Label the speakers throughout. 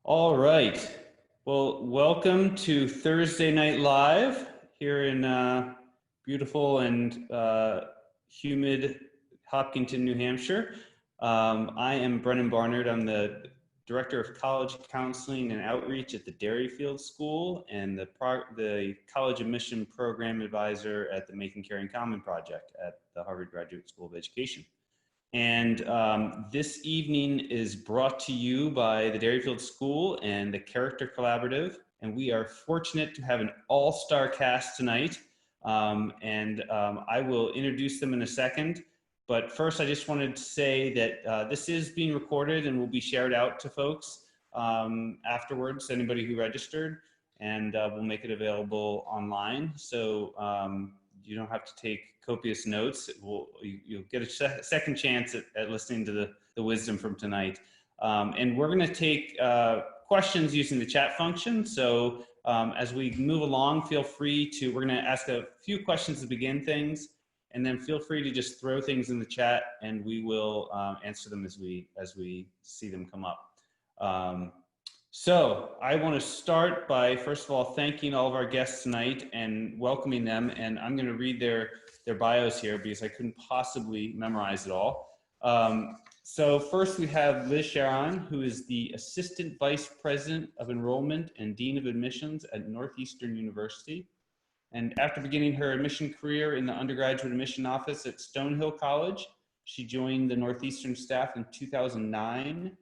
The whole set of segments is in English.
Speaker 1: All right. Well, welcome to Thursday Night Live here in beautiful and humid Hopkinton, New Hampshire. I am Brennan Barnard. I'm the Director of College Counseling and Outreach at the Derryfield School and the College Admission Program Advisor at the Making Caring Common Project at the Harvard Graduate School of Education. And this evening is brought to you by the Derryfield School and the Character Collaborative. And we are fortunate to have an all-star cast tonight. I will introduce them in a second. But first, I just wanted to say that this is being recorded and will be shared out to folks afterwards, anybody who registered. And we'll make it available online. So you don't have to take copious notes. You'll get a second chance at listening to the wisdom from tonight. And we're going to take questions using the chat function. So as we move along, feel free to, we're going to ask a few questions to begin things, and then feel free to just throw things in the chat and we will answer them as we see them come up. So I want to start by, first of all, thanking all of our guests tonight and welcoming them. And I'm going to read their bios here because I couldn't possibly memorize it all. So first we have Liz Cheron, who is the Assistant Vice President of Enrollment and Dean of Admissions at Northeastern University. And after beginning her admission career in the undergraduate admission office at Stonehill College, she joined the Northeastern staff in 2009.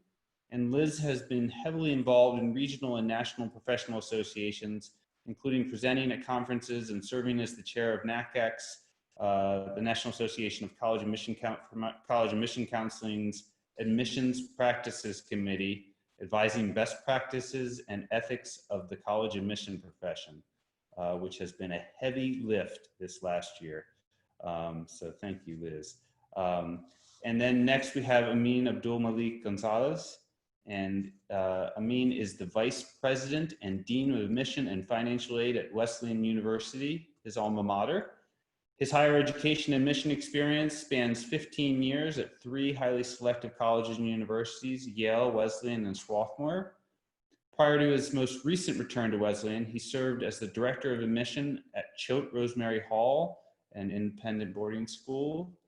Speaker 1: And Liz has been heavily involved in regional and national professional associations, including presenting at conferences and serving as the chair of NACAC's, the National Association of College Admission Counseling's Admissions Practices Committee, advising best practices and ethics of the college admission profession, which has been a heavy lift this last year. So thank you, Liz. And then next we have Amin Abdul-Malik Gonzalez. And Amin is the Vice President and Dean of Admission and Financial Aid at Wesleyan University, his alma mater. His higher education admission experience spans 15 years at 3 highly selective colleges and universities, Yale, Wesleyan, and Swarthmore. Prior to his most recent return to Wesleyan, he served as the Director of Admission at Choate Rosemary Hall, an independent boarding school,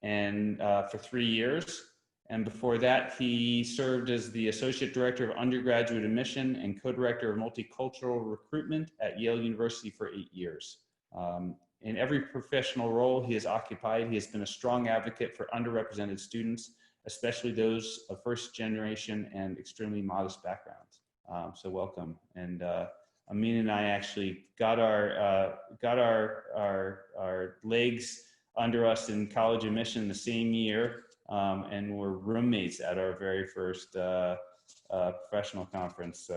Speaker 1: and for 3 years. And before that, he served as the Associate Director of Undergraduate Admission and Co-Director of Multicultural Recruitment at Yale University for 8 years. In every professional role he has occupied, he has been a strong advocate for underrepresented students, especially those of first generation and extremely modest backgrounds. So welcome. And Amin and I actually got our legs under us in college admission the same year. And we're roommates at our very first professional conference.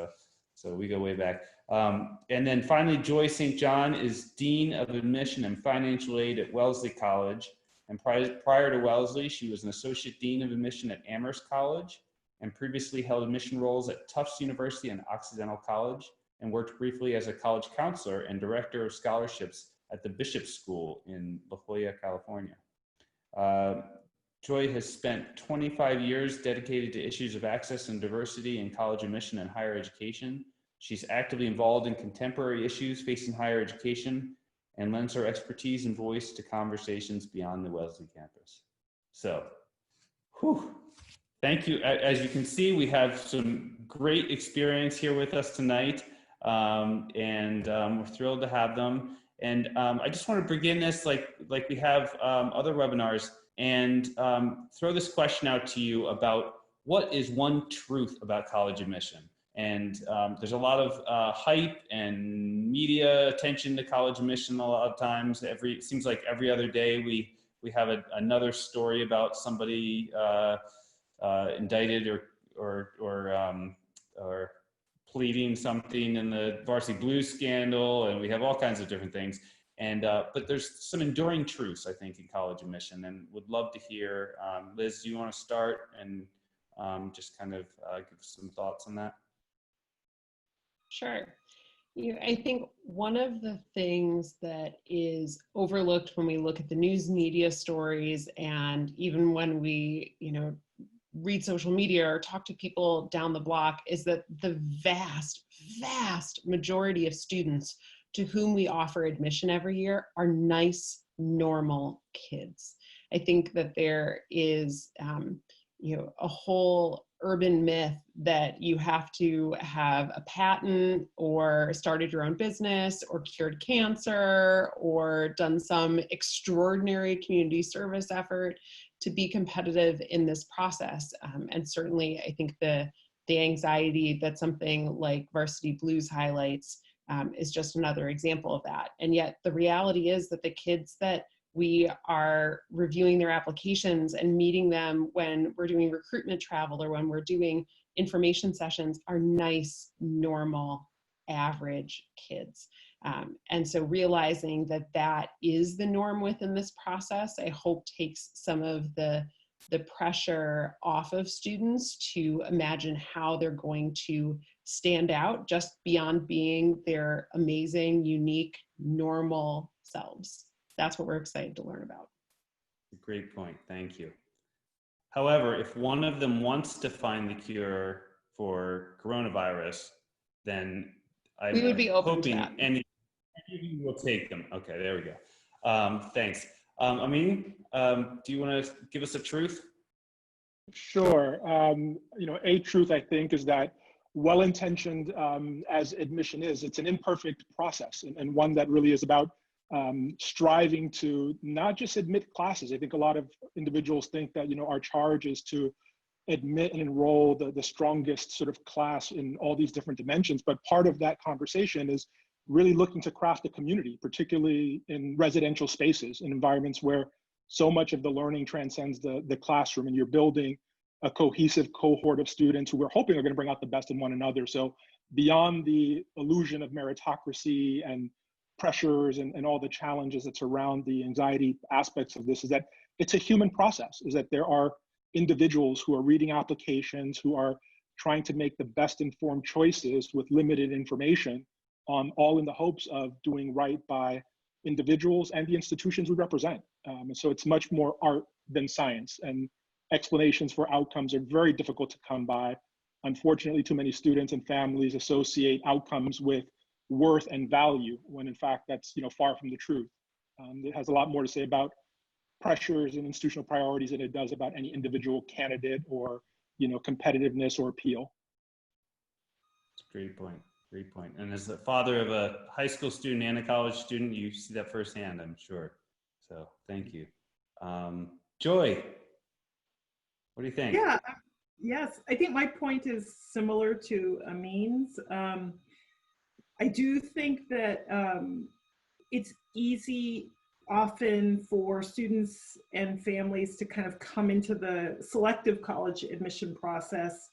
Speaker 1: So we go way back. And then finally, Joy St. John is Dean of Admission and Financial Aid at Wellesley College. And prior to Wellesley, she was an Associate Dean of Admission at Amherst College and previously held admission roles at Tufts University and Occidental College, and worked briefly as a college counselor and Director of Scholarships at the Bishop School in La Jolla, California. Joy has spent 25 years dedicated to issues of access and diversity in college admission and higher education. She's actively involved in contemporary issues facing higher education and lends her expertise and voice to conversations beyond the Wellesley campus. So, thank you. As you can see, we have some great experience here with us tonight, and we're thrilled to have them. And I just want to begin this like we have other webinars, and throw this question out to you about what is one truth about college admission. And there's a lot of hype and media attention to college admission a lot of times. It seems like every other day we have another story about somebody indicted or pleading something in the Varsity Blues scandal, and we have all kinds of different things. And but there's some enduring truths, I think, in college admission, and would love to hear. Liz, do you want to start and just kind of give some thoughts on that?
Speaker 2: Sure. I think one of the things that is overlooked when we look at the news media stories, and even when we, read social media or talk to people down the block is that the vast, vast majority of students to whom we offer admission every year are nice, normal kids. I think that there is, a whole urban myth that you have to have a patent or started your own business or cured cancer or done some extraordinary community service effort to be competitive in this process. And certainly I think the anxiety that something like Varsity Blues highlights is just another example of that. And yet the reality is that the kids that we are reviewing their applications and meeting them when we're doing recruitment travel or when we're doing information sessions are nice, normal, average kids. And so realizing that that is the norm within this process, I hope takes some of the pressure off of students to imagine how they're going to stand out just beyond being their amazing, unique, normal selves. That's what we're excited to learn about.
Speaker 1: Great point. Thank you. However, if one of them wants to find the cure for coronavirus, then
Speaker 2: we would be open to that.
Speaker 1: And we'll take them. Okay, there we go. Thanks. Amin, do you want to give us a truth?
Speaker 3: Sure. A truth I think is that well-intentioned as admission is, it's an imperfect process and one that really is about striving to not just admit classes. I think a lot of individuals think that, our charge is to admit and enroll the strongest sort of class in all these different dimensions. But part of that conversation is really looking to craft a community, particularly in residential spaces, in environments where so much of the learning transcends the classroom, and you're building a cohesive cohort of students who we're hoping are going to bring out the best in one another. So beyond the illusion of meritocracy and pressures and all the challenges that surround the anxiety aspects of this, is that it's a human process, is that there are individuals who are reading applications, who are trying to make the best informed choices with limited information, all in the hopes of doing right by individuals and the institutions we represent. And so it's much more art than science, and explanations for outcomes are very difficult to come by. Unfortunately, too many students and families associate outcomes with worth and value, when in fact that's far from the truth. It has a lot more to say about pressures and institutional priorities than it does about any individual candidate or competitiveness or appeal.
Speaker 1: That's a great point. Great point. And as the father of a high school student and a college student, you see that firsthand, I'm sure. So thank you. Joy, what do you think?
Speaker 4: Yeah, yes, I think my point is similar to Amin's. I do think that it's easy often for students and families to kind of come into the selective college admission process,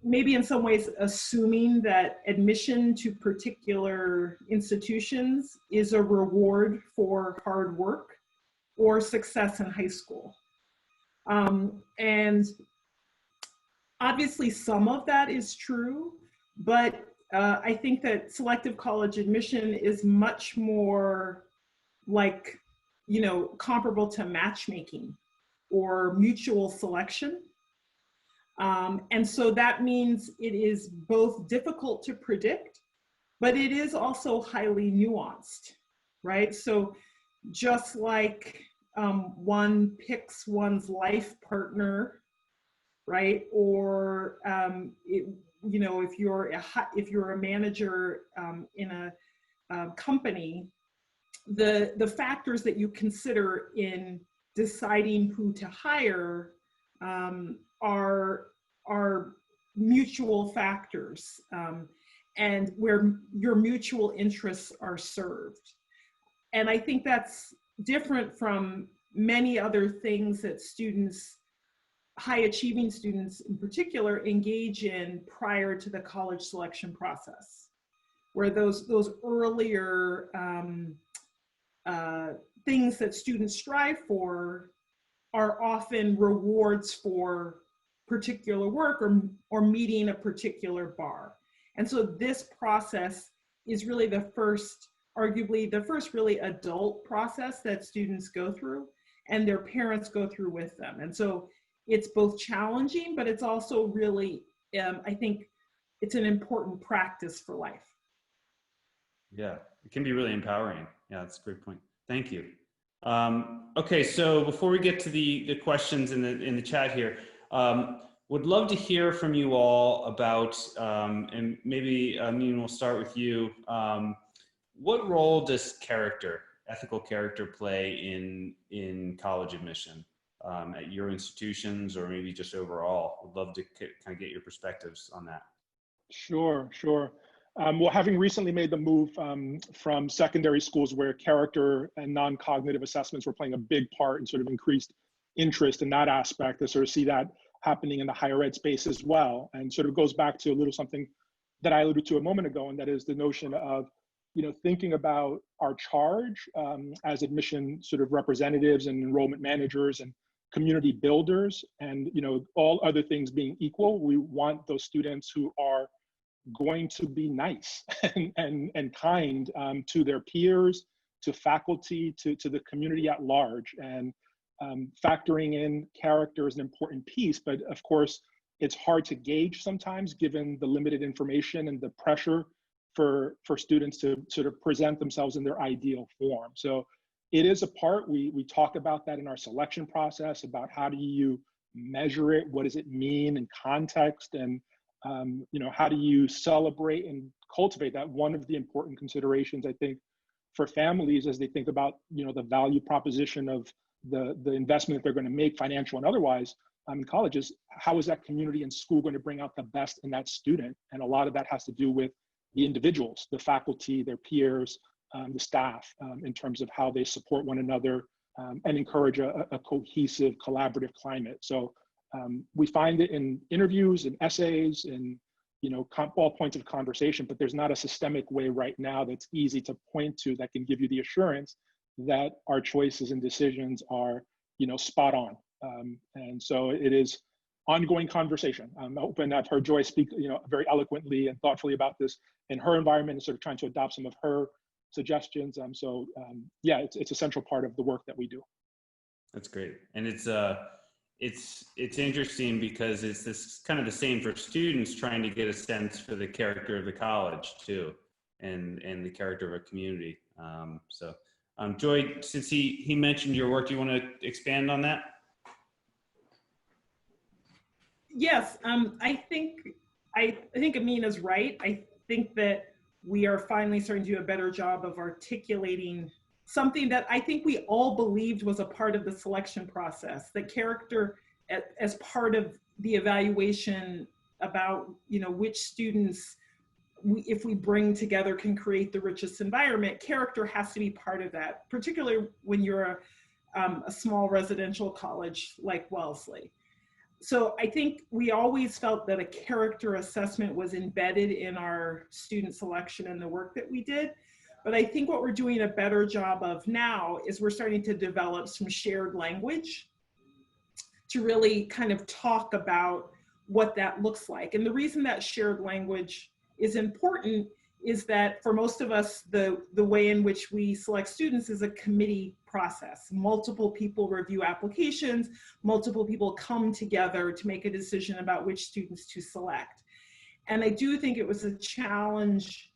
Speaker 4: maybe in some ways assuming that admission to particular institutions is a reward for hard work or success in high school. And obviously some of that is true, but I think that selective college admission is much more like, comparable to matchmaking or mutual selection. And so that means it is both difficult to predict, but it is also highly nuanced, right? So just like one picks one's life partner, right? Or if you're a manager in a company, the factors that you consider in deciding who to hire are mutual factors, and where your mutual interests are served. And I think that's different from many other things that students, high achieving students in particular, engage in prior to the college selection process, where those earlier things that students strive for are often rewards for particular work or meeting a particular bar. And so this process is really arguably the first really adult process that students go through and their parents go through with them. And so it's both challenging, but it's also really, I think it's an important practice for life.
Speaker 1: Yeah, it can be really empowering. Yeah, that's a great point. Thank you. Okay, so before we get to the questions in the chat here, would love to hear from you all about, and maybe Amin, we'll start with you. What role does ethical character play in college admission at your institutions, or maybe just overall? Would love to kind of get your perspectives on that.
Speaker 3: Sure, sure. Well, having recently made the move from secondary schools where character and non-cognitive assessments were playing a big part in sort of increased interest in that aspect, to sort of see that happening in the higher ed space as well. And sort of goes back to a little something that I alluded to a moment ago, and that is the notion of, thinking about our charge as admission sort of representatives and enrollment managers and community builders, and all other things being equal, we want those students who are going to be nice and kind to their peers, to faculty, to the community at large. And factoring in character is an important piece, but of course, it's hard to gauge sometimes given the limited information and the pressure for students to sort of present themselves in their ideal form. So it is a part, we talk about that in our selection process, about how do you measure it, what does it mean in context, and how do you celebrate and cultivate that? One of the important considerations, I think, for families as they think about, the value proposition of the investment that they're going to make, financial and otherwise, in colleges, how is that community and school going to bring out the best in that student? And a lot of that has to do with the individuals, the faculty, their peers, the staff, in terms of how they support one another and encourage a cohesive, collaborative climate. So we find it in interviews and essays and all points of conversation, but there's not a systemic way right now that's easy to point to that can give you the assurance that our choices and decisions are spot on. And so it is ongoing conversation. I'm open. I've heard Joy speak very eloquently and thoughtfully about this in her environment, and sort of trying to adopt some of her suggestions. Yeah, it's a central part of the work that we do.
Speaker 1: That's great. And it's interesting because it's this kind of the same for students trying to get a sense for the character of the college too, and the character of a community. Joy, since he mentioned your work, do you want to expand on that?
Speaker 4: Yes, I think Amin is right. I think that we are finally starting to do a better job of articulating something that I think we all believed was a part of the selection process, that character as part of the evaluation about, which students, if we bring together, can create the richest environment. Character has to be part of that, particularly when you're a small residential college like Wellesley. So I think we always felt that a character assessment was embedded in our student selection and the work that we did. But I think what we're doing a better job of now is we're starting to develop some shared language to really kind of talk about what that looks like. And the reason that shared language is important is that for most of us, the way in which we select students is a committee process. Multiple people review applications, multiple people come together to make a decision about which students to select. And I do think it was a challenge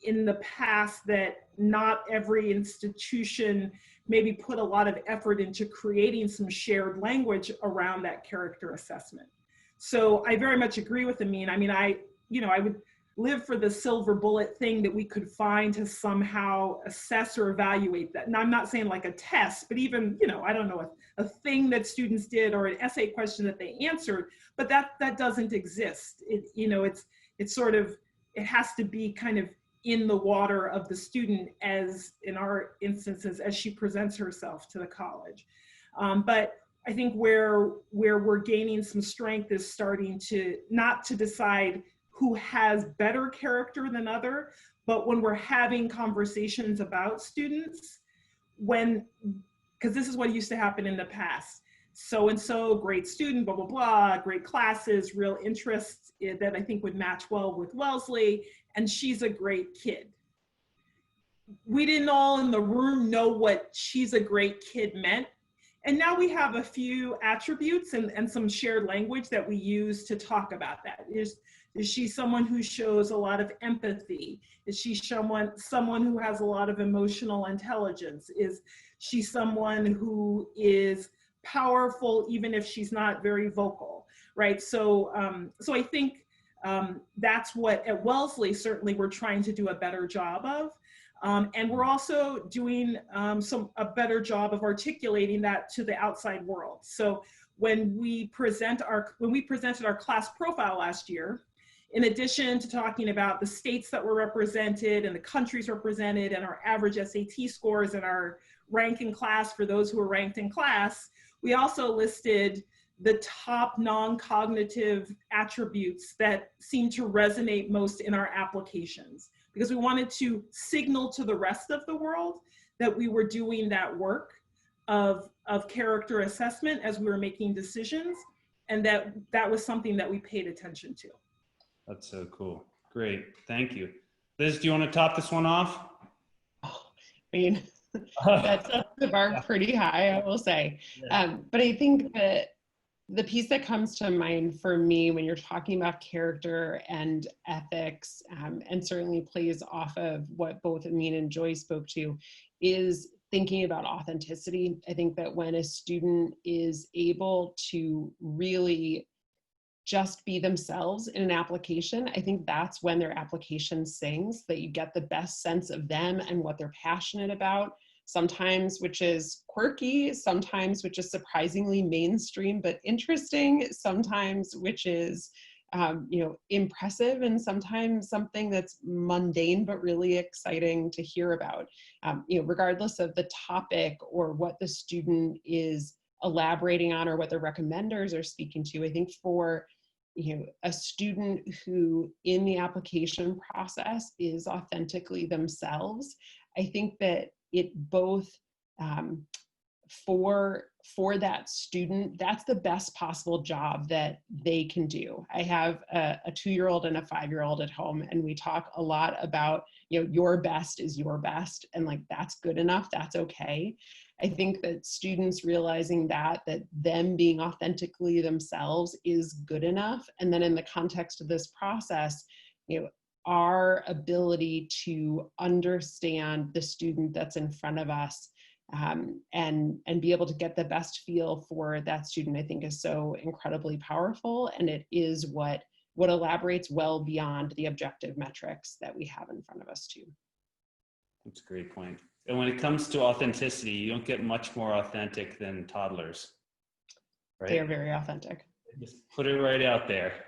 Speaker 4: in the past that not every institution maybe put a lot of effort into creating some shared language around that character assessment. So I very much agree with Amin. I mean, I would live for the silver bullet thing that we could find to somehow assess or evaluate that. And I'm not saying like a test, but even, I don't know, a thing that students did or an essay question that they answered, but that doesn't exist. It's sort of, it has to be kind of in the water of the student, as in our instances, as she presents herself to the college. But I think where we're gaining some strength is starting to, not to decide who has better character than other, but when we're having conversations about students, because this is what used to happen in the past. So-and-so, great student, blah, blah, blah, great classes, real interests that I think would match well with Wellesley, and she's a great kid. We didn't all in the room know what she's a great kid meant. And now we have a few attributes and some shared language that we use to talk about that. Is she someone who shows a lot of empathy? Is she someone who has a lot of emotional intelligence? Is she someone who is powerful even if she's not very vocal, right? So I think that's what at Wellesley certainly we're trying to do a better job of. And we're also doing a better job of articulating that to the outside world. So when we presented our class profile last year, in addition to talking about the states that were represented and the countries represented and our average SAT scores and our rank in class for those who were ranked in class, we also listed the top non-cognitive attributes that seem to resonate most in our applications, because we wanted to signal to the rest of the world that we were doing that work of character assessment as we were making decisions, and that was something that we paid attention to.
Speaker 1: That's so cool. Great. Thank you. Liz, do you want to top this one off?
Speaker 2: Oh, I mean, that sets the bar pretty high, I will say.
Speaker 1: Yeah.
Speaker 2: But I think that the piece that comes to mind for me when you're talking about character and ethics, and certainly plays off of what both Amin and Joy spoke to, is thinking about authenticity. I think that when a student is able to really just be themselves in an application, I think that's when their application sings, that you get the best sense of them and what they're passionate about, sometimes which is quirky, sometimes which is surprisingly mainstream but interesting, sometimes which is impressive, and sometimes something that's mundane but really exciting to hear about. Regardless of the topic or what the student is elaborating on or what the recommenders are speaking to, I think for a student who in the application process is authentically themselves, I think that it both for that student, that's the best possible job that they can do. I have a 2-year-old and a 5-year-old at home, and we talk a lot about, your best is your best, and like, that's good enough, that's okay. I think that students realizing that them being authentically themselves is good enough. And then in the context of this process, our ability to understand the student that's in front of us, and be able to get the best feel for that student, I think is so incredibly powerful. And it is what elaborates well beyond the objective metrics that we have in front of us too.
Speaker 1: That's a great point. And when it comes to authenticity, you don't get much more authentic than toddlers, right?
Speaker 2: They are very authentic.
Speaker 1: Just put it right out there.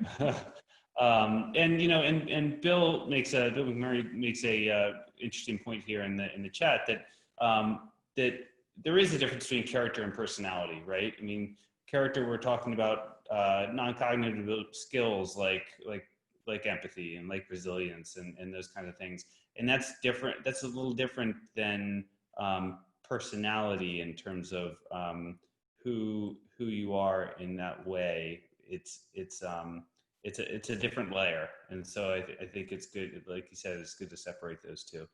Speaker 1: And Bill McMurray makes a interesting point here in the chat that that there is a difference between character and personality, right? I mean, character, we're talking about non-cognitive skills like empathy and like resilience and those kind of things. And that's different. That's a little different than personality in terms of who you are in that way. It's a different layer, and so I think it's good. Like you said, it's good to separate those two.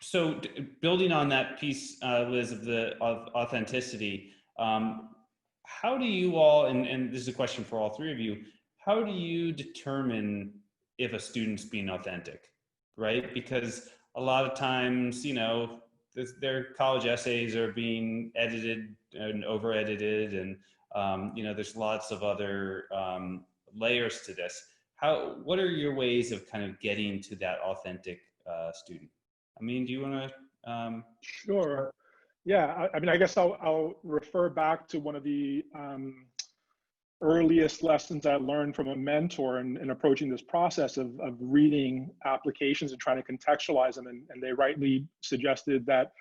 Speaker 1: So building on that piece, Liz, of authenticity, how do you all? And this is a question for all three of you. How do you determine if a student's being authentic? Right? Because a lot of times, their college essays are being edited and over edited, and there's lots of other layers to this. What are your ways of kind of getting to that authentic student? I mean, do you want to?
Speaker 3: Sure. Yeah. I mean, I guess I'll refer back to one of the earliest lessons I learned from a mentor in approaching this process of reading applications and trying to contextualize them. And they rightly suggested that,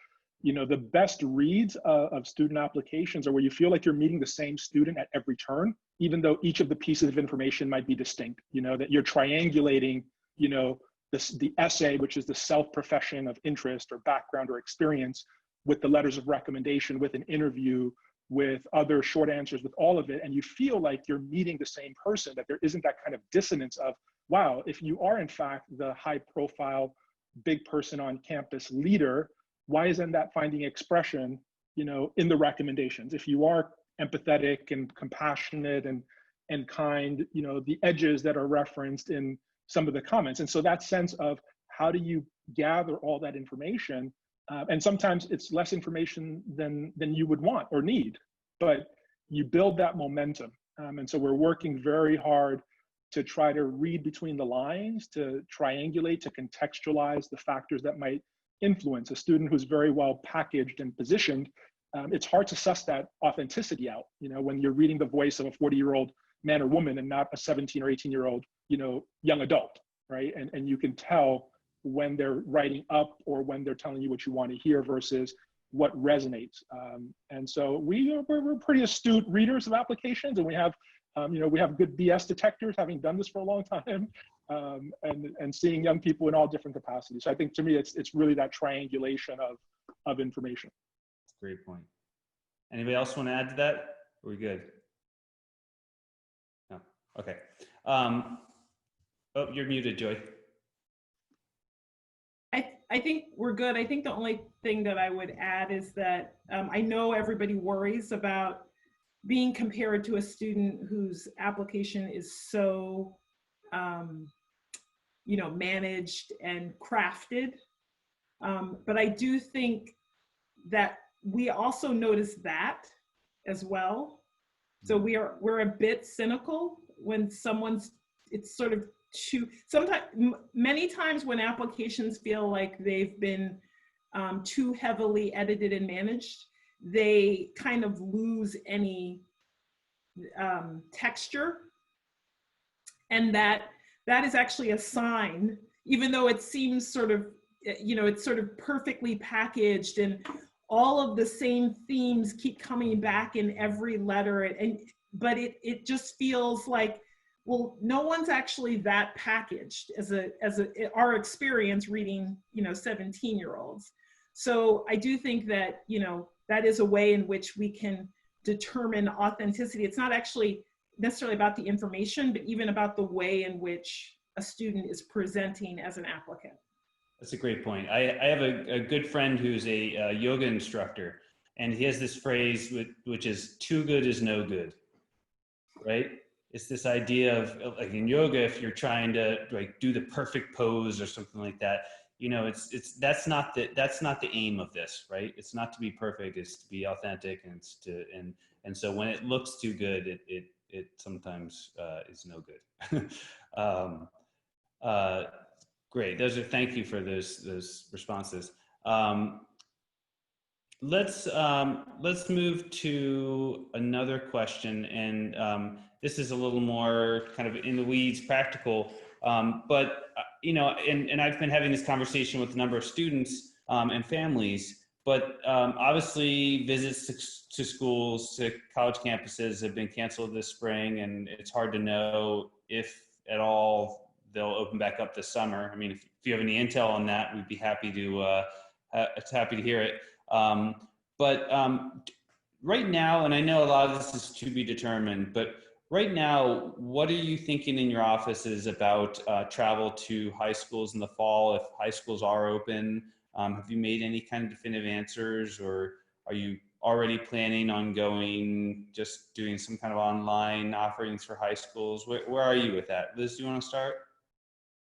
Speaker 3: the best reads of student applications are where you feel like you're meeting the same student at every turn, even though each of the pieces of information might be distinct, that you're triangulating, the essay, which is the self-profession of interest or background or experience, with the letters of recommendation, with an interview, with other short answers, with all of it, and you feel like you're meeting the same person, that there isn't that kind of dissonance of, wow, if you are in fact the high profile, big person on campus leader, why isn't that finding expression in the recommendations. If you are empathetic and compassionate and kind, the edges that are referenced in some of the comments. And so that sense of how do you gather all that information? And sometimes it's less information than you would want or need, but you build that momentum. And so we're working very hard to try to read between the lines, to triangulate, to contextualize the factors that might influence a student who's very well packaged and positioned. It's hard to suss that authenticity out, when you're reading the voice of a 40-year-old man or woman and not a 17 or 18-year-old, young adult, right? And you can tell when they're writing up or when they're telling you what you want to hear versus what resonates. And so we're pretty astute readers of applications, and we have good BS detectors, having done this for a long time, and seeing young people in all different capacities. So I think to me, it's really that triangulation of information.
Speaker 1: Great point. Anybody else want to add to that? Are we good? No. Okay. Oh, you're muted, Joy.
Speaker 4: I think we're good. I think the only thing that I would add is that I know everybody worries about being compared to a student whose application is so, managed and crafted. But I do think that we also notice that as well. So we're a bit cynical when it's sort of many times when applications feel like they've been too heavily edited and managed, they kind of lose any texture. And that is actually a sign, even though it seems sort of, it's sort of perfectly packaged and all of the same themes keep coming back in every letter. But it just feels like, well, no one's actually that packaged as our experience reading, 17-year-olds. So I do think that, that is a way in which we can determine authenticity. It's not actually necessarily about the information, but even about the way in which a student is presenting as an applicant.
Speaker 1: That's a great point. I have a good friend who's a yoga instructor, and he has this phrase which is too good is no good, right? It's this idea of like in yoga, if you're trying to like do the perfect pose or something like that, that's not the aim of this, right? It's not to be perfect, it's to be authentic, and it's to and so when it looks too good, it sometimes is no good. Great. Thank you for those responses. Let's move to another question, and this is a little more kind of in the weeds, practical. But and I've been having this conversation with a number of students and families. But obviously, visits to schools, to college campuses have been canceled this spring, and it's hard to know if at all they'll open back up this summer. I mean, if you have any intel on that, we'd be happy to hear it. But right now, and I know a lot of this is to be determined, but right now, what are you thinking in your offices about travel to high schools in the fall, if high schools are open? Have you made any kind of definitive answers, or are you already planning on just doing some kind of online offerings for high schools? Where are you with that? Liz, do you want to start?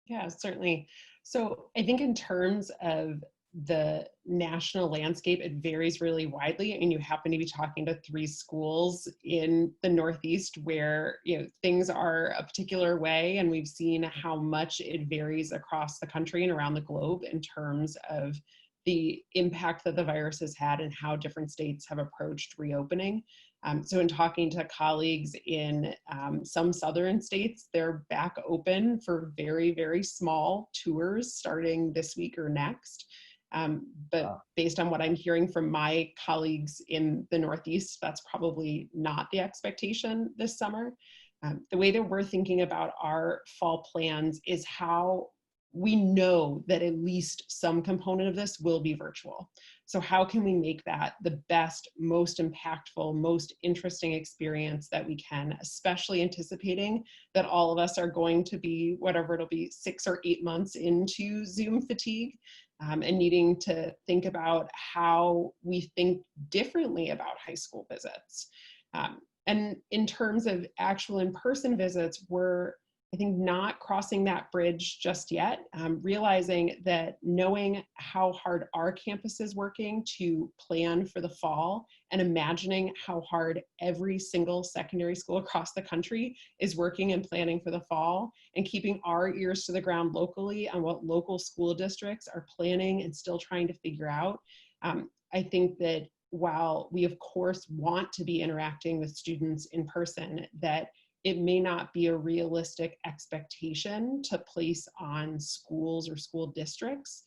Speaker 2: Yeah, certainly. So I think in terms of the national landscape, it varies really widely, and you happen to be talking to 3 schools in the Northeast where things are a particular way, and we've seen how much it varies across the country and around the globe in terms of the impact that the virus has had and how different states have approached reopening. So in talking to colleagues in some southern states, they're back open for very, very small tours starting this week or next. But based on what I'm hearing from my colleagues in the Northeast, that's probably not the expectation this summer. The way that we're thinking about our fall plans is how we know that at least some component of this will be virtual. So how can we make that the best, most impactful, most interesting experience that we can, especially anticipating that all of us are going to be, whatever it'll be, 6 or 8 months into Zoom fatigue. and needing to think about how we think differently about high school visits. And in terms of actual in-person visits, we're, I think, not crossing that bridge just yet, realizing that knowing how hard our campus is working to plan for the fall and imagining how hard every single secondary school across the country is working and planning for the fall, and keeping our ears to the ground locally on what local school districts are planning and still trying to figure out. I think that while we of course want to be interacting with students in person, that it may not be a realistic expectation to place on schools or school districts.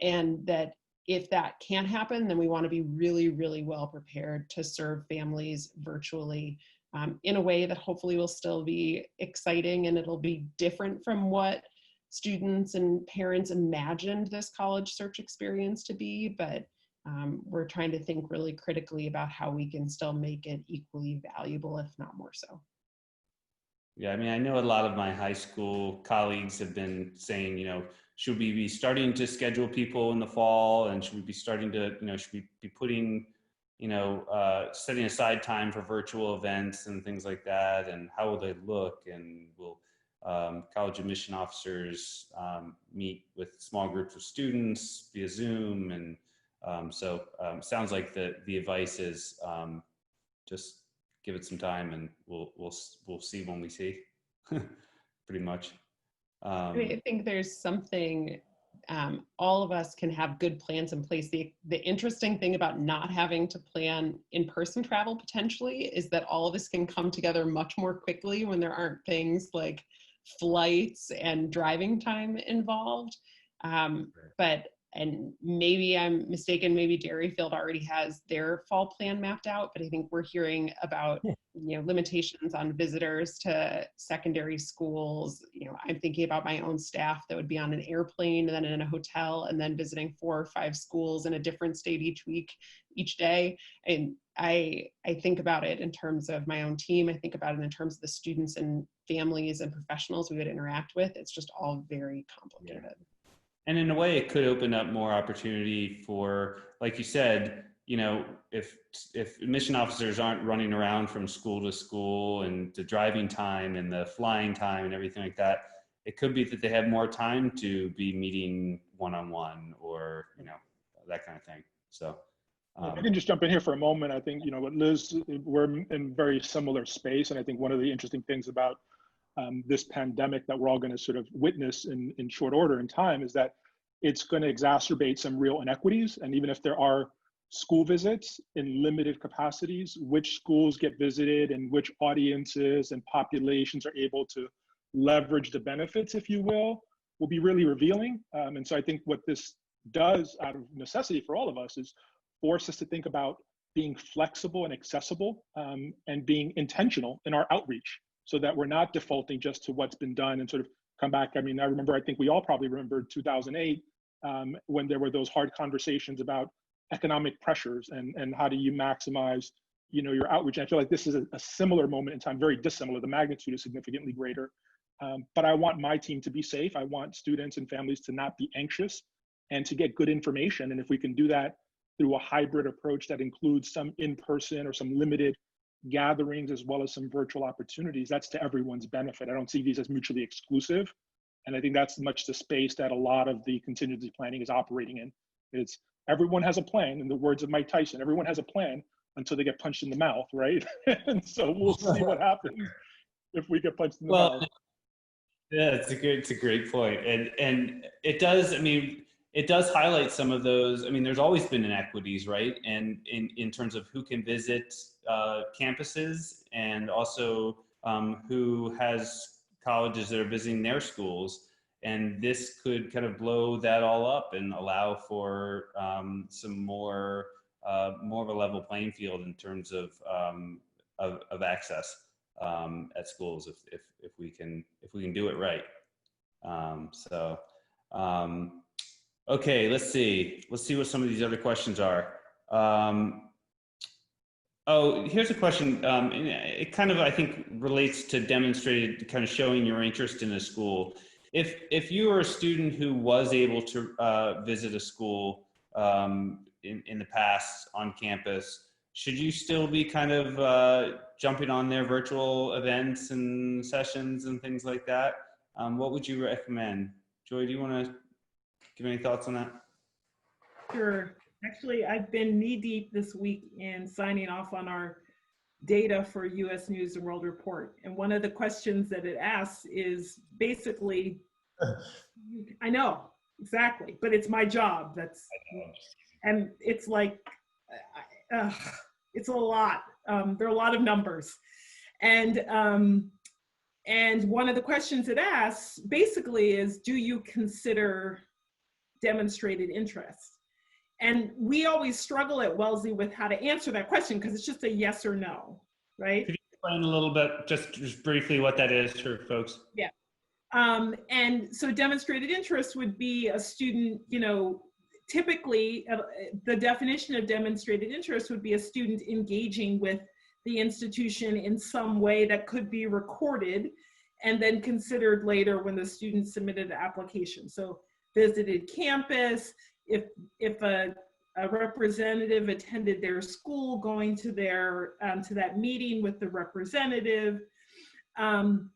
Speaker 2: And that if that can't happen, then we want to be really, really well prepared to serve families virtually in a way that hopefully will still be exciting, and it'll be different from what students and parents imagined this college search experience to be. But we're trying to think really critically about how we can still make it equally valuable, if not more so.
Speaker 1: Yeah, I mean, I know a lot of my high school colleagues have been saying, you know, should we be starting to schedule people in the fall, and should we be starting to, you know, should we be putting, you know, setting aside time for virtual events and things like that, and how will they look, and will college admission officers meet with small groups of students via Zoom, and sounds like the advice is just give it some time, and we'll see when we see, pretty much.
Speaker 2: I mean, I think there's something, all of us can have good plans in place. The interesting thing about not having to plan in-person travel potentially is that all of us can come together much more quickly when there aren't things like flights and driving time involved. But, and maybe I'm mistaken, maybe Derryfield already has their fall plan mapped out, but I think we're hearing about, you know, limitations on visitors to secondary schools. You know, I'm thinking about my own staff that would be on an airplane and then in a hotel and then visiting 4 or 5 schools in a different state each day. And I think about it in terms of my own team. I think about it in terms of the students and families and professionals we would interact with. It's just all very complicated.
Speaker 1: Yeah. And in a way, it could open up more opportunity for, like you said, you know, if admission officers aren't running around from school to school, and the driving time and the flying time and everything like that, it could be that they have more time to be meeting one-on-one, or, you know, that kind of thing. So
Speaker 3: I can just jump in here for a moment. I think, you know, what Liz, we're in very similar space. And I think one of the interesting things about this pandemic that we're all going to sort of witness in short order in time is that it's going to exacerbate some real inequities. And even if there are school visits in limited capacities, which schools get visited and which audiences and populations are able to leverage the benefits, if you will be really revealing. And so I think what this does out of necessity for all of us is force us to think about being flexible and accessible, and being intentional in our outreach, so that we're not defaulting just to what's been done and sort of come back. I mean, I think we all probably remember 2008, when there were those hard conversations about economic pressures and how do you maximize, you know, your outreach. And I feel like this is a similar moment in time, very dissimilar. The magnitude is significantly greater. But I want my team to be safe. I want students and families to not be anxious and to get good information. And if we can do that through a hybrid approach that includes some in-person or some limited gatherings as well as some virtual opportunities, that's to everyone's benefit. I don't see these as mutually exclusive. And I think that's much the space that a lot of the contingency planning is operating in. It's everyone has a plan. In the words of Mike Tyson, everyone has a plan until they get punched in the mouth, right? And so we'll see what happens if we get punched in the mouth.
Speaker 1: Yeah, it's a great point. And it does, I mean, it does highlight some of those. I mean, there's always been inequities, right? And in terms of who can visit campuses, and also who has colleges that are visiting their schools. And this could kind of blow that all up and allow for some more of a level playing field in terms of access at schools, if we can do it right. Okay, let's see what some of these other questions are. Oh, here's a question. It kind of, I think, relates to demonstrated, kind of showing your interest in a school. if you were a student who was able to visit a school in the past on campus, should you still be kind of jumping on their virtual events and sessions and things like that? What would you recommend? Joy, do you want to give any thoughts on that?
Speaker 4: Sure. Actually, I've been knee-deep this week in signing off on our data for U.S. News and World Report. And one of the questions that it asks is basically, I know, exactly, but it's my job. And it's like, it's a lot. There are a lot of numbers. And one of the questions it asks basically is, do you consider demonstrated interest? And we always struggle at Wellesley with how to answer that question because it's just a yes or no, right?
Speaker 1: Could you explain a little bit, just briefly, what that is for folks?
Speaker 4: Yeah. And so demonstrated interest would be a student, you know, typically the definition of demonstrated interest would be a student engaging with the institution in some way that could be recorded and then considered later when the student submitted the application. So visited campus, if a representative attended their school, going to their to that meeting with the representative, and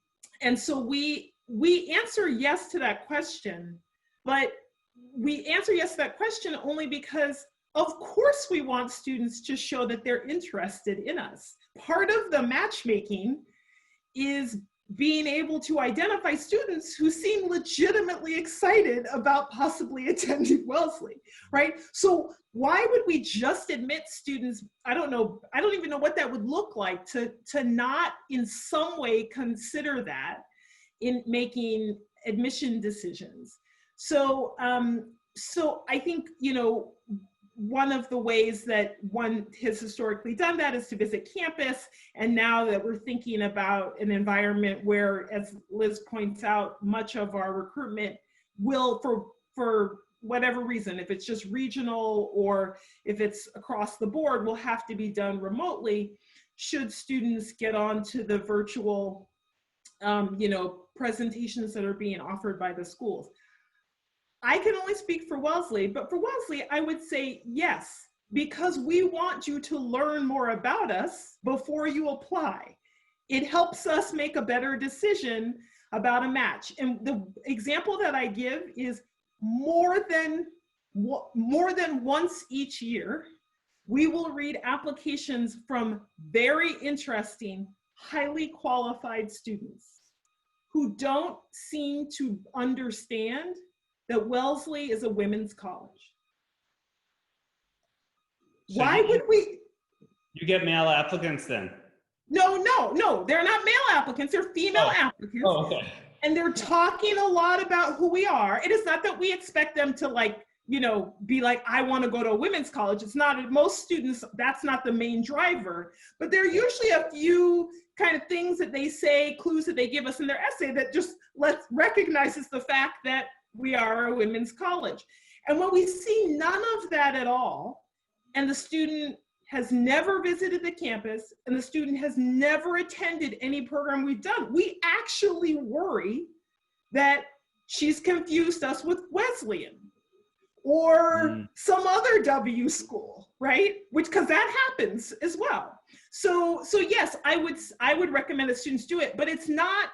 Speaker 4: so we answer yes to that question, but we answer yes to that question only because of course we want students to show that they're interested in us. Part of the matchmaking is being able to identify students who seem legitimately excited about possibly attending Wellesley, right? So why would we just admit students, I don't even know what that would look like to not in some way consider that in making admission decisions. So, so I think, you know, one of the ways that one has historically done that is to visit campus. And now that we're thinking about an environment where, as Liz points out, much of our recruitment will, for whatever reason, if it's just regional or if it's across the board, will have to be done remotely, should students get onto the virtual, you know, presentations that are being offered by the schools. I can only speak for Wellesley, but for Wellesley, I would say yes, because we want you to learn more about us before you apply. It helps us make a better decision about a match. And the example that I give is more than once each year, we will read applications from very interesting, highly qualified students who don't seem to understand that Wellesley is a women's college.
Speaker 1: So
Speaker 4: why would we?
Speaker 1: You get male applicants then?
Speaker 4: No, they're not male applicants, they're female applicants.
Speaker 1: Oh, okay.
Speaker 4: And they're talking a lot about who we are. It is not that we expect them to, like, you know, be like, I want to go to a women's college. It's not, most students, that's not the main driver, but there are usually a few kind of things that they say, clues that they give us in their essay that just recognizes the fact that we are a women's college. And when we see none of that at all, and the student has never visited the campus, and the student has never attended any program we've done, we actually worry that she's confused us with Wesleyan or some other W school, right? Because that happens as well. So yes, I would recommend that students do it, but it's not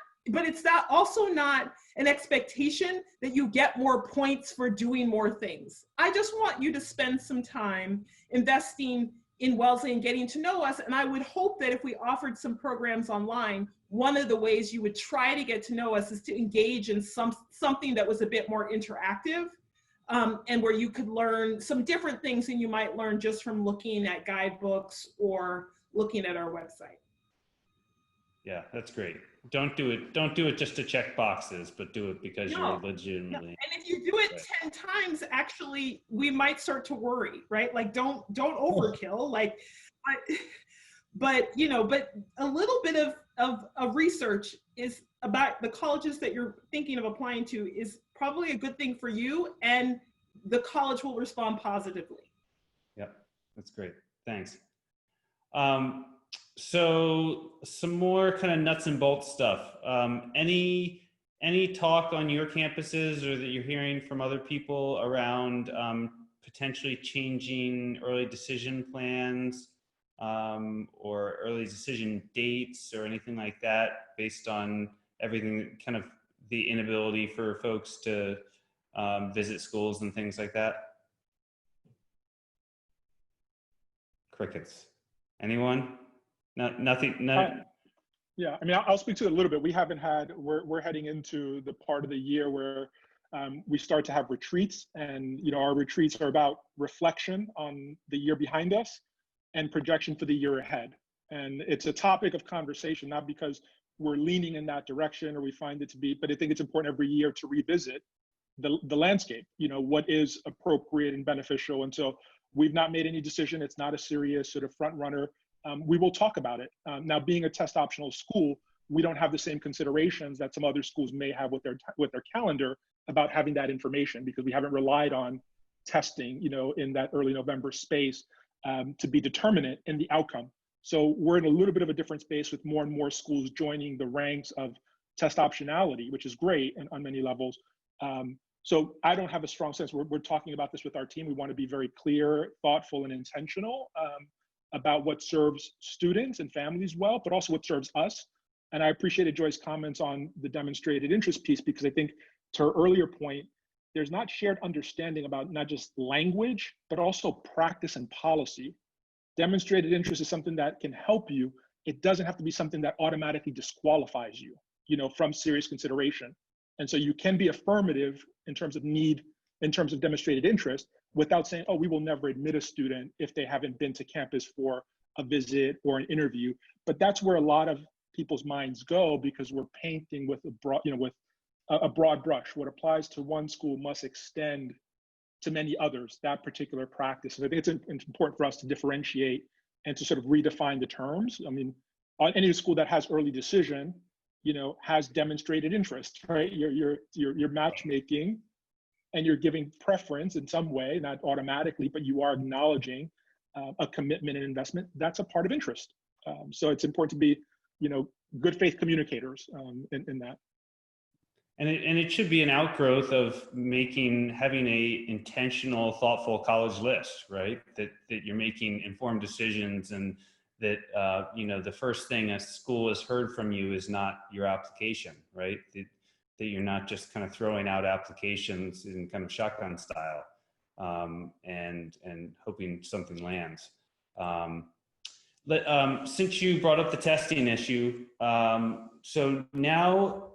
Speaker 4: also not an expectation that you get more points for doing more things. I just want you to spend some time investing in Wellesley and getting to know us. And I would hope that if we offered some programs online, one of the ways you would try to get to know us is to engage in something that was a bit more interactive, and where you could learn some different things than you might learn just from looking at guidebooks or looking at our website.
Speaker 1: Yeah, that's great. Don't do it just to check boxes, but do it because you're legitimately.
Speaker 4: And if you do it 10 times, actually, we might start to worry, right? Like, don't overkill. Like, but you know, but a little bit of research is about the colleges that you're thinking of applying to is probably a good thing for you, and the college will respond positively.
Speaker 1: Yep, that's great. Thanks. So some more kind of nuts and bolts stuff. Any any talk on your campuses or that you're hearing from other people around potentially changing early decision plans or early decision dates or anything like that based on everything, kind of the inability for folks to visit schools and things like that? Crickets. Anyone? Nothing. No.
Speaker 3: Yeah, I mean, I'll speak to it a little bit. We haven't had, we're heading into the part of the year where we start to have retreats, and our retreats are about reflection on the year behind us and projection for the year ahead. And it's a topic of conversation, not because we're leaning in that direction or we find it to be, but I think it's important every year to revisit the landscape, what is appropriate and beneficial. And so we've not made any decision. It's not a serious sort of front runner. We will talk about it. Now, being a test optional school, we don't have the same considerations that some other schools may have with their calendar about having that information, because we haven't relied on testing, in that early November space to be determinant in the outcome. So we're in a little bit of a different space with more and more schools joining the ranks of test optionality, which is great and on many levels. So I don't have a strong sense. We're talking about this with our team. We want to be very clear, thoughtful, and intentional about what serves students and families well, but also what serves us. And I appreciated Joy's comments on the demonstrated interest piece, because I think, to her earlier point, there's not shared understanding about not just language, but also practice and policy. Demonstrated interest is something that can help you. It doesn't have to be something that automatically disqualifies you, from serious consideration. And so you can be affirmative in terms of need, in terms of demonstrated interest, without saying, oh, we will never admit a student if they haven't been to campus for a visit or an interview. But that's where a lot of people's minds go, because we're painting with a broad brush. What applies to one school must extend to many others, that particular practice. And I think it's important for us to differentiate and to sort of redefine the terms. I mean, on any school that has early decision, has demonstrated interest, right? You're matchmaking, and you're giving preference in some way, not automatically, but you are acknowledging a commitment and investment. That's a part of interest. So it's important to be, good faith communicators in that.
Speaker 1: And it should be an outgrowth of having a intentional, thoughtful college list, right? That you're making informed decisions, and that the first thing a school has heard from you is not your application, right? That you're not just kind of throwing out applications in kind of shotgun style and hoping something lands. Since you brought up the testing issue, so now,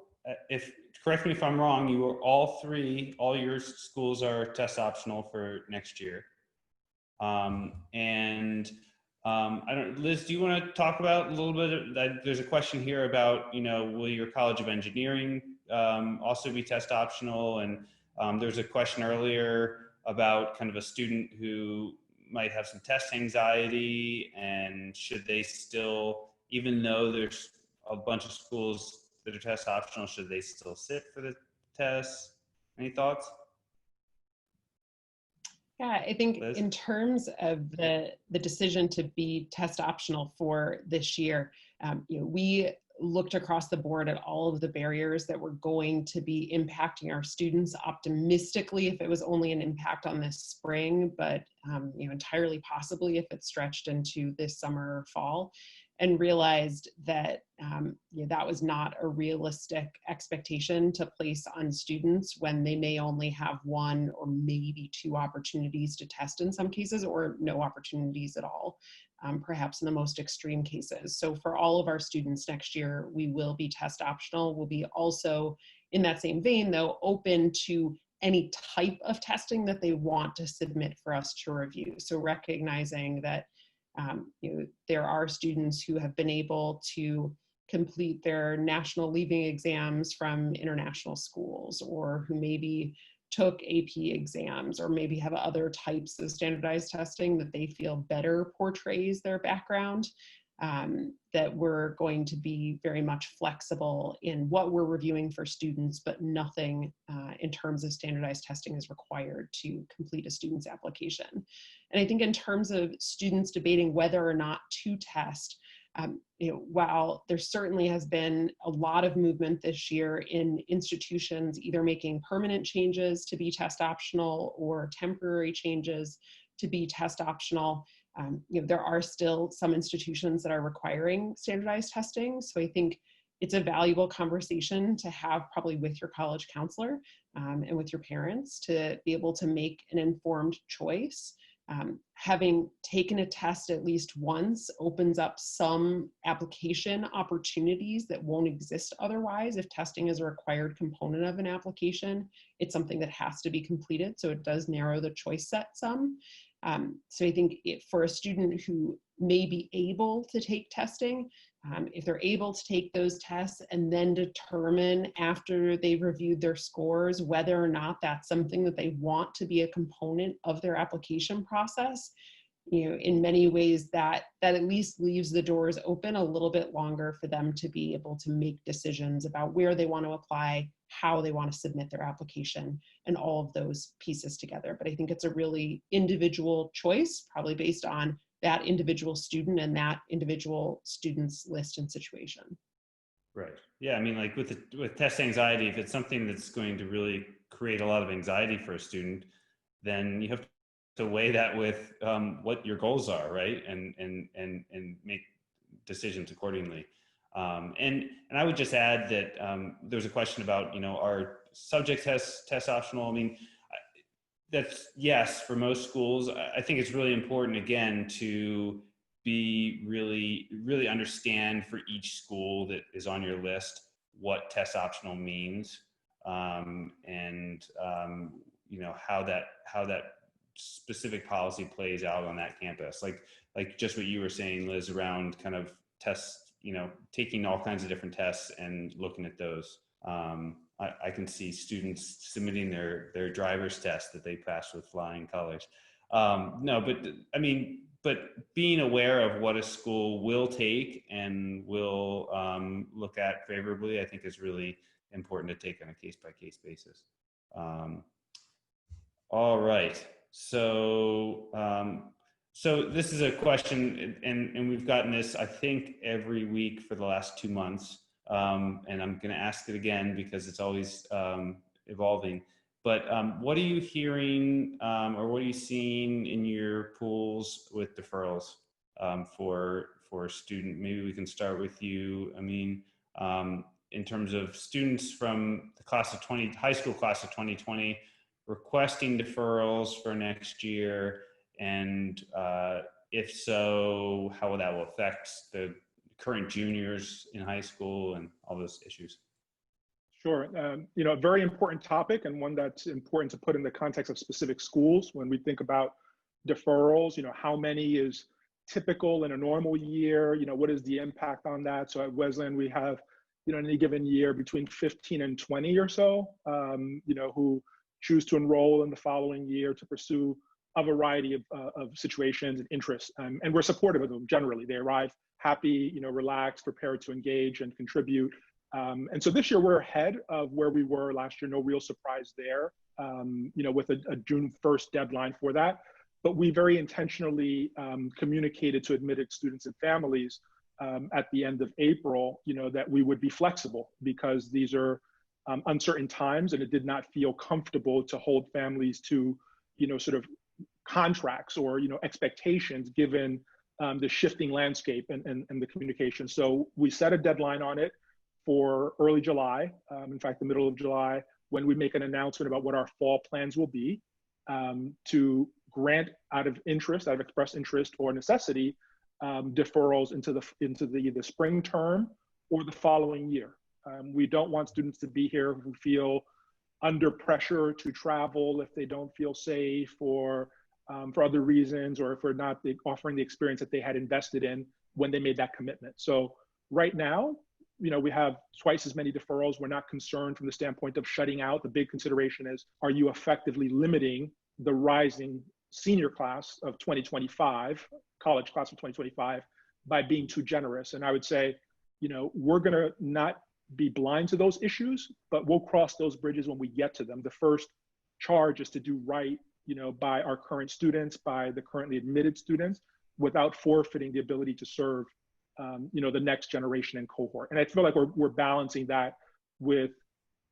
Speaker 1: correct me if I'm wrong, all your schools are test optional for next year. Liz, do you want to talk about a little bit? There's a question here about, will your College of Engineering also be test optional? And there's a question earlier about kind of a student who might have some test anxiety, and should they still, even though there's a bunch of schools that are test optional, should they still sit for the tests? Any thoughts?
Speaker 2: Yeah, I think
Speaker 1: Liz?
Speaker 2: in terms of the decision to be test optional for this year, we looked across the board at all of the barriers that were going to be impacting our students optimistically if it was only an impact on this spring, but entirely possibly if it stretched into this summer or fall, and realized that that was not a realistic expectation to place on students when they may only have one or maybe two opportunities to test in some cases, or no opportunities at all, perhaps in the most extreme cases. So for all of our students next year, we will be test optional. We'll be also, in that same vein though, open to any type of testing that they want to submit for us to review. So recognizing that there are students who have been able to complete their national leaving exams from international schools, or who maybe took AP exams, or maybe have other types of standardized testing that they feel better portrays their background, that we're going to be very much flexible in what we're reviewing for students, but nothing in terms of standardized testing is required to complete a student's application. And I think in terms of students debating whether or not to test, While there certainly has been a lot of movement this year in institutions either making permanent changes to be test optional or temporary changes to be test optional, there are still some institutions that are requiring standardized testing. So I think it's a valuable conversation to have probably with your college counselor and with your parents to be able to make an informed choice. Having taken a test at least once opens up some application opportunities that won't exist otherwise. If testing is a required component of an application, it's something that has to be completed. So it does narrow the choice set some. So I think for a student who may be able to take testing, if they're able to take those tests and then determine after they've reviewed their scores whether or not that's something that they want to be a component of their application process, in many ways that at least leaves the doors open a little bit longer for them to be able to make decisions about where they want to apply, how they want to submit their application, and all of those pieces together. But I think it's a really individual choice, probably based on that individual student and that individual student's list and situation.
Speaker 1: Right. Yeah. I mean, like with test anxiety, if it's something that's going to really create a lot of anxiety for a student, then you have to weigh that with what your goals are, right? And make decisions accordingly. And I would just add that there's a question about, are subject tests optional? I mean, that's yes, for most schools. I think it's really important, again, to be really understand for each school that is on your list what test optional means, and how that specific policy plays out on that campus. Like just what you were saying, Liz, around kind of tests, taking all kinds of different tests and looking at those. I can see students submitting their driver's test that they passed with flying colors. But being aware of what a school will take and will look at favorably, I think is really important to take on a case-by-case basis. All right. So this is a question, and we've gotten this, I think, every week for the last 2 months. And I'm going to ask it again because it's always evolving. But what are you hearing or what are you seeing in your pools with deferrals for student? Maybe we can start with you, Amin, in terms of students from the high school class of 2020 requesting deferrals for next year, and if so, how that will affect the current juniors in high school and all those issues.
Speaker 3: Sure. A very important topic, and one that's important to put in the context of specific schools when we think about deferrals. How many is typical in a normal year? What is the impact on that? So at Wesleyan, we have, in any given year between 15 and 20 or so, who choose to enroll in the following year to pursue a variety of situations and interests. And we're supportive of them generally. They arrive happy, relaxed, prepared to engage and contribute. And so this year we're ahead of where we were last year. No real surprise there, with a June 1st deadline for that. But we very intentionally communicated to admitted students and families at the end of April, that we would be flexible because these are uncertain times, and it did not feel comfortable to hold families to, sort of contracts or, expectations given the shifting landscape and the communication. So we set a deadline on it for early July, in fact, the middle of July, when we make an announcement about what our fall plans will be, to grant out of expressed interest or necessity, deferrals into the spring term or the following year. We don't want students to be here who feel under pressure to travel if they don't feel safe or for other reasons, or if we're not offering the experience that they had invested in when they made that commitment. So right now, we have twice as many deferrals. We're not concerned from the standpoint of shutting out. The big consideration is, are you effectively limiting the rising senior class of 2025, college class of 2025, by being too generous? And I would say, we're gonna not be blind to those issues, but we'll cross those bridges when we get to them. The first charge is to do right, by our current students, by the currently admitted students, without forfeiting the ability to serve the next generation and cohort. And I feel like we're balancing that with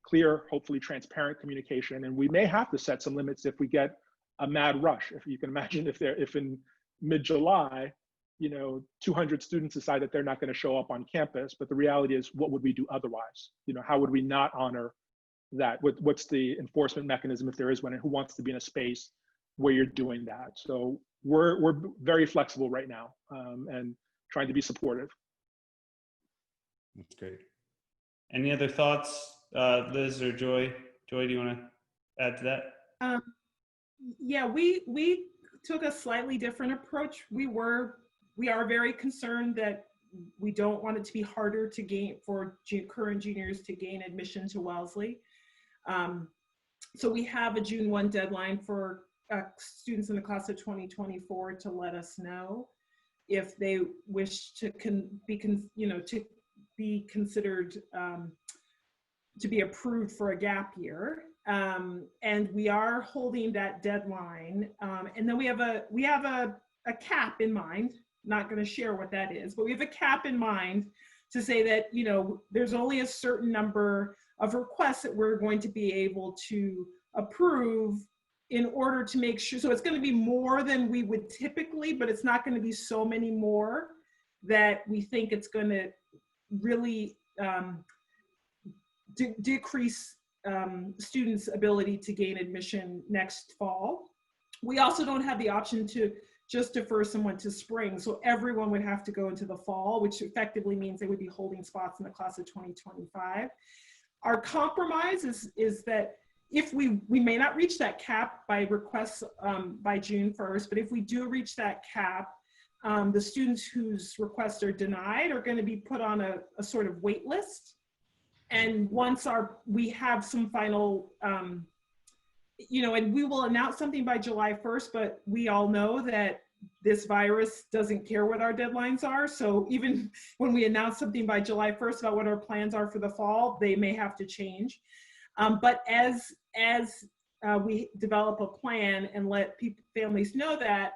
Speaker 3: clear, hopefully transparent communication. And we may have to set some limits if we get a mad rush. If you can imagine, if in mid-July, 200 students decide that they're not going to show up on campus, but the reality is, what would we do otherwise? How would we not honor that? What's the enforcement mechanism, if there is one, and who wants to be in a space where you're doing that? So we're very flexible right now, and trying to be supportive.
Speaker 1: That's great. Any other thoughts, Liz or Joy? Joy, do you want to add to that?
Speaker 4: Yeah, we took a slightly different approach. We are very concerned that we don't want it to be harder to gain for current juniors to gain admission to Wellesley. So we have a June 1 deadline for students in the class of 2024 to let us know if they wish to be considered to be approved for a gap year. And we are holding that deadline. And then we have a cap in mind. Not going to share what that is, but we have a cap in mind to say that, there's only a certain number of requests that we're going to be able to approve in order to make sure. So it's going to be more than we would typically, but it's not going to be so many more that we think it's going to really decrease students' ability to gain admission next fall. We also don't have the option to just defer someone to spring. So everyone would have to go into the fall, which effectively means they would be holding spots in the class of 2025. Our compromise is that if we may not reach that cap by requests by June 1st, but if we do reach that cap, the students whose requests are denied are going to be put on a sort of wait list. And once we have some final, and we will announce something by July 1st, but we all know that this virus doesn't care what our deadlines are. So even when we announce something by July 1st about what our plans are for the fall, they may have to change. But as we develop a plan and let families know that,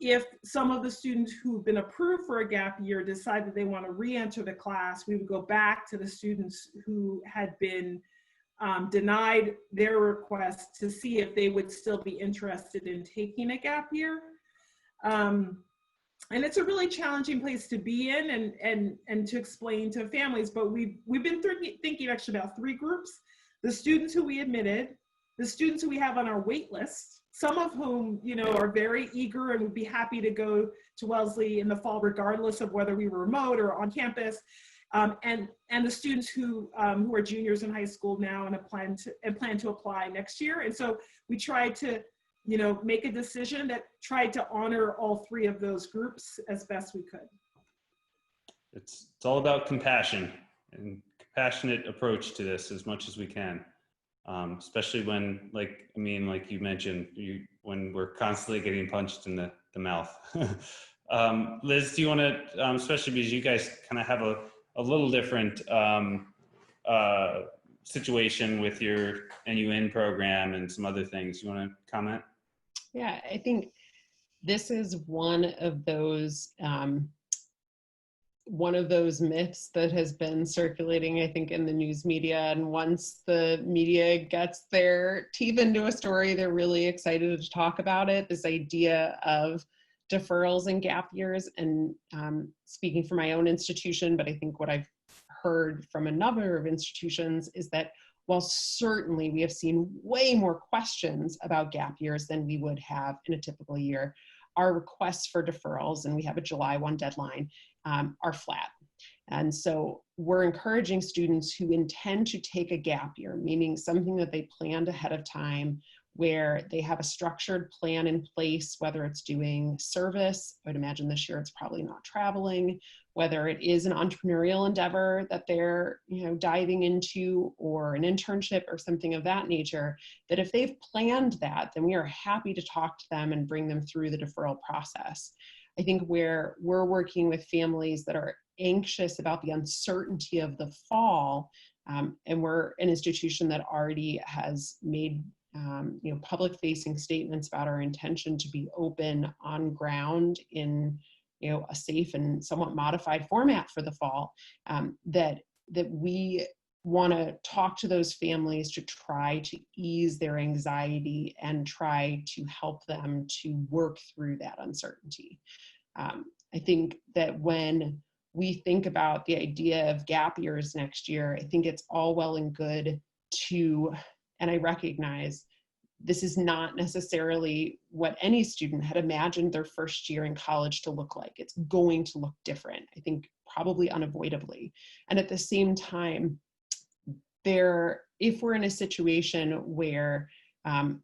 Speaker 4: if some of the students who've been approved for a gap year decide that they want to re-enter the class, we would go back to the students who had been denied their request to see if they would still be interested in taking a gap year. And it's a really challenging place to be in and to explain to families, but we've been thinking actually about 3 groups: the students who we admitted, the students who we have on our wait list, some of whom, are very eager and would be happy to go to Wellesley in the fall, regardless of whether we were remote or on campus, and the students who are juniors in high school now and plan to apply next year. And so we tried to, make a decision that tried to honor all 3 of those groups as best we could.
Speaker 1: It's all about compassion and compassionate approach to this as much as we can. Especially when, like you mentioned, when we're constantly getting punched in the mouth. Liz, do you want to, especially because you guys kind of have a little different situation with your NUN program and some other things, you want to comment?
Speaker 2: Yeah, I think this is one of those myths that has been circulating, I think, in the news media. And once the media gets their teeth into a story, they're really excited to talk about it. This idea of deferrals and gap years. And speaking for my own institution, but I think what I've heard from a number of institutions is that while certainly we have seen way more questions about gap years than we would have in a typical year, our requests for deferrals, and we have a July 1 deadline, are flat. And so we're encouraging students who intend to take a gap year, meaning something that they planned ahead of time, where they have a structured plan in place, whether it's doing service, I would imagine this year it's probably not traveling, whether it is an entrepreneurial endeavor that they're diving into, or an internship or something of that nature, that if they've planned that, then we are happy to talk to them and bring them through the deferral process. I think where we're working with families that are anxious about the uncertainty of the fall, and we're an institution that already has made public-facing statements about our intention to be open on ground in a safe and somewhat modified format for the fall, that we want to talk to those families to try to ease their anxiety and try to help them to work through that uncertainty. I think that when we think about the idea of gap years next year, I think it's all well and good to, and I recognize this is not necessarily what any student had imagined their first year in college to look like. It's going to look different, I think probably unavoidably. And at the same time, if we're in a situation where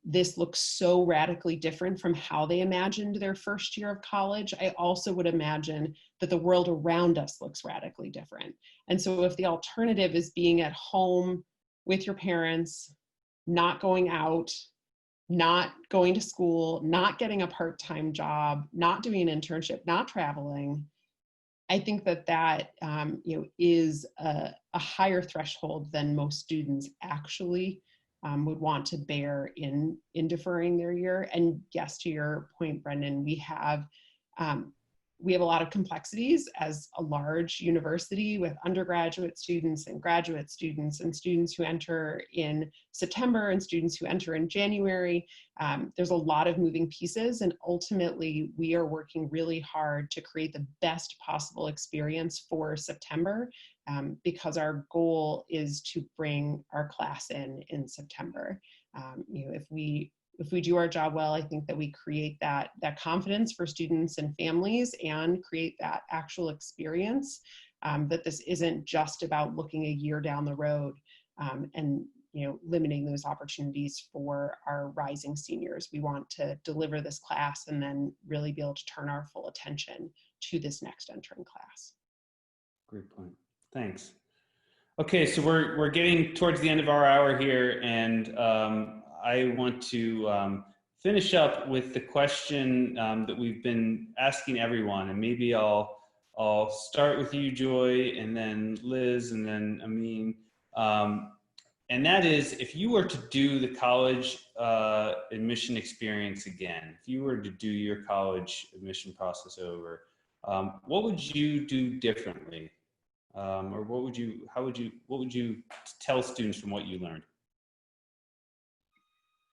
Speaker 2: this looks so radically different from how they imagined their first year of college, I also would imagine that the world around us looks radically different. And so if the alternative is being at home with your parents, not going out, not going to school, not getting a part-time job, not doing an internship, not traveling, I think that is a higher threshold than most students actually would want to bear in deferring their year. And yes, to your point, Brendan, we have a lot of complexities as a large university with undergraduate students and graduate students and students who enter in September and students who enter in January. There's a lot of moving pieces, and ultimately we are working really hard to create the best possible experience for September, because our goal is to bring our class in September. If we do our job well, I think that we create that confidence for students and families and create that actual experience, that this isn't just about looking a year down the road and limiting those opportunities for our rising seniors. We want to deliver this class and then really be able to turn our full attention to this next entering class.
Speaker 1: Great point. Thanks. Okay, so we're getting towards the end of our hour here, and I want to finish up with the question that we've been asking everyone, and maybe I'll start with you, Joy, and then Liz, and then Amin. And that is, if you were to do the college admission experience again, if you were to do your college admission process over, what would you do differently? Or what would you tell students from what you learned?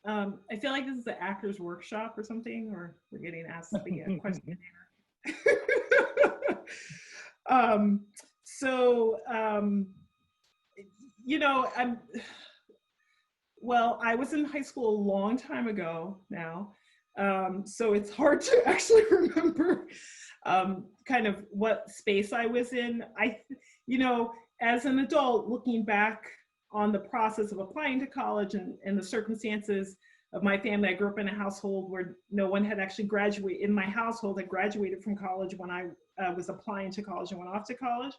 Speaker 4: I feel like this is an actor's workshop or something, or we're getting asked the question. I was in high school a long time ago now, so it's hard to actually remember kind of what space I was in. As an adult, looking back on the process of applying to college and the circumstances of my family, I grew up in a household where no one had actually graduated. In my household, I graduated from college when I was applying to college and went off to college.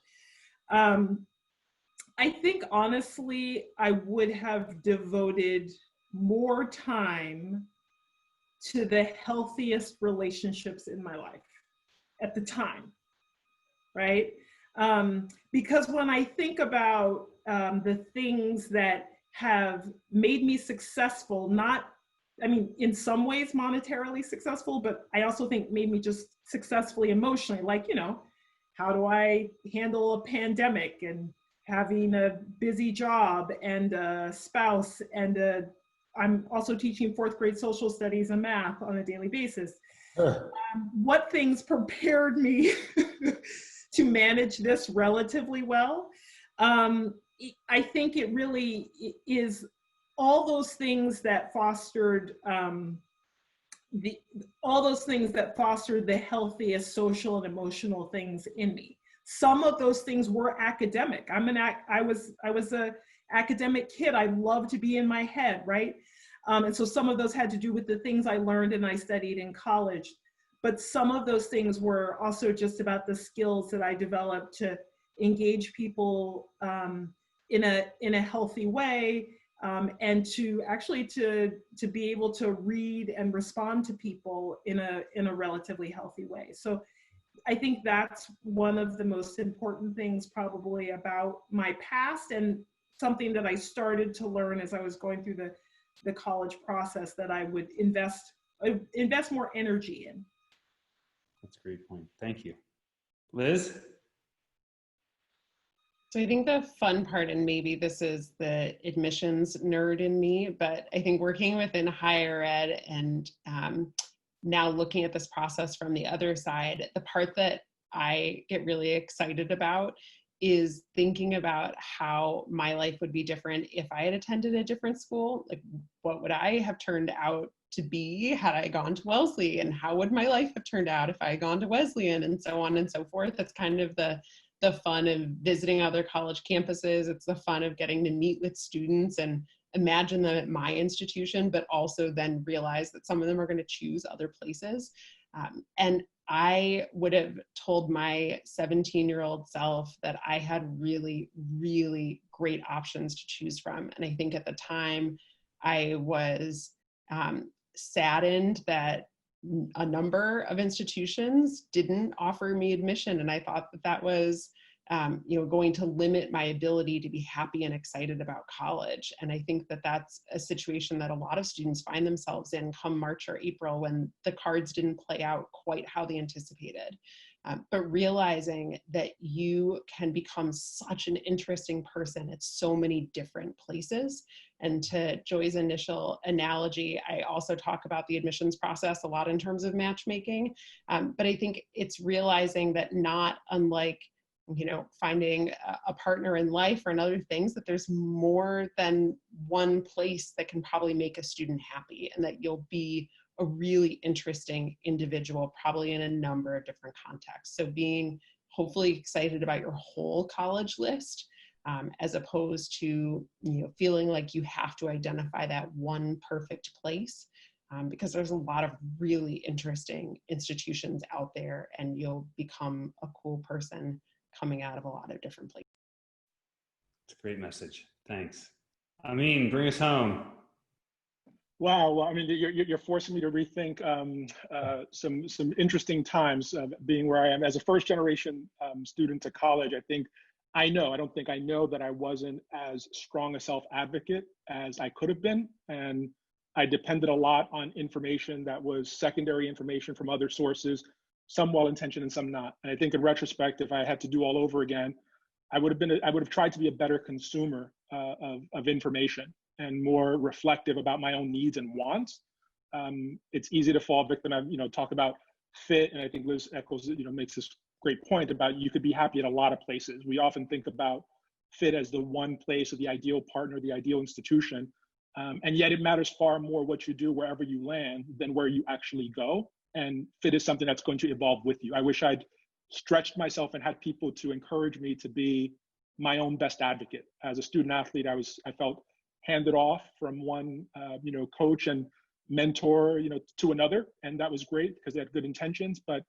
Speaker 4: I think honestly, I would have devoted more time to the healthiest relationships in my life at the time, right? Because when I think about the things that have made me successful, in some ways monetarily successful, but I also think made me just successfully emotionally, like, how do I handle a pandemic and having a busy job and a spouse, and I'm also teaching 4th grade social studies and math on a daily basis. What things prepared me to manage this relatively well? I think it really is all those things that fostered the healthiest social and emotional things in me. Some of those things were academic. I was a academic kid. I loved to be in my head, right? And so some of those had to do with the things I learned and I studied in college. But some of those things were also just about the skills that I developed to engage people in a healthy way, and to actually to be able to read and respond to people in a relatively healthy way. So I think that's one of the most important things probably about my past, and something that I started to learn as I was going through the college process that I would invest more energy in.
Speaker 1: That's a great point. Thank you. Liz?
Speaker 2: So I think the fun part, and maybe this is the admissions nerd in me, but I think working within higher ed and now looking at this process from the other side, the part that I get really excited about is thinking about how my life would be different if I had attended a different school. Like, what would I have turned out to be had I gone to Wellesley, and how would my life have turned out if I had gone to Wesleyan, and so on and so forth. That's kind of the fun of visiting other college campuses. It's the fun of getting to meet with students and imagine them at my institution, but also then realize that some of them are going to choose other places. And I would have told my 17-year-old self that I had really, really great options to choose from. And I think at the time I was saddened that a number of institutions didn't offer me admission. And I thought that that was going to limit my ability to be happy and excited about college. And I think that that's a situation that a lot of students find themselves in come March or April, when the cards didn't play out quite how they anticipated. But realizing that you can become such an interesting person at so many different places. And to Joy's initial analogy, I also talk about the admissions process a lot in terms of matchmaking. But I think it's realizing that, not unlike finding a partner in life or in other things, that there's more than one place that can probably make a student happy, and that you'll be a really interesting individual, probably in a number of different contexts. So being hopefully excited about your whole college list, as opposed to feeling like you have to identify that one perfect place, because there's a lot of really interesting institutions out there, and you'll become a cool person coming out of a lot of different places.
Speaker 1: It's a great message. Thanks. Amin, bring us home.
Speaker 3: Wow, well, I mean, you're forcing me to rethink some interesting times, being where I am as a first generation student to college. I don't think I know that I wasn't as strong a self-advocate as I could have been. And I depended a lot on information that was secondary information from other sources, some well-intentioned and some not. And I think in retrospect, if I had to do all over again, I would have tried to be a better consumer of information and more reflective about my own needs and wants. It's easy to fall victim of, talk about fit. And I think Liz echoes, makes this great point about you could be happy at a lot of places. We often think about fit as the one place, or the ideal partner, the ideal institution. And yet it matters far more what you do wherever you land than where you actually go. And fit is something that's going to evolve with you. I wish I'd stretched myself and had people to encourage me to be my own best advocate. As a student athlete, I felt handed off from one coach and mentor to another, and that was great because they had good intentions, but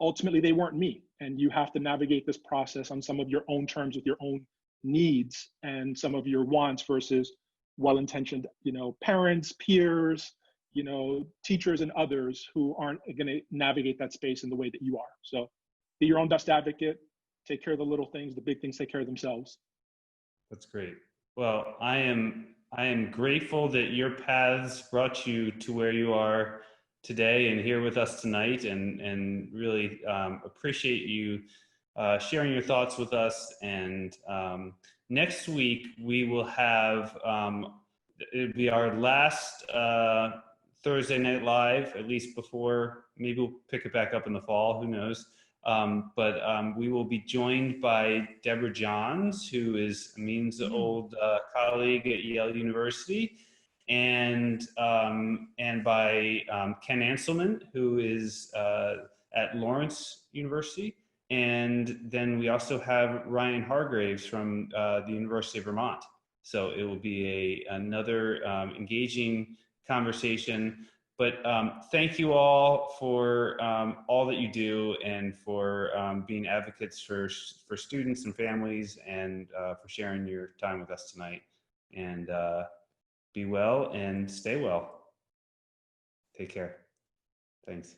Speaker 3: ultimately they weren't me. And you have to navigate this process on some of your own terms, with your own needs and some of your wants versus well-intentioned parents, peers, teachers and others who aren't going to navigate that space in the way that you are. So be your own best advocate, take care of the little things, the big things take care of themselves.
Speaker 1: That's great. Well, I am grateful that your paths brought you to where you are today and here with us tonight, and really appreciate you sharing your thoughts with us. And next week we will have, it'll be our last Thursday Night Live, at least before, maybe we'll pick it back up in the fall, who knows. But we will be joined by Deborah Johns, who is Amin's old colleague at Yale University, and by Ken Anselman, who is at Lawrence University. And then we also have Ryan Hargraves from the University of Vermont. So it will be another engaging conversation. But thank you all for all that you do, and for being advocates for students and families, and for sharing your time with us tonight. And be well and stay well. Take care. Thanks.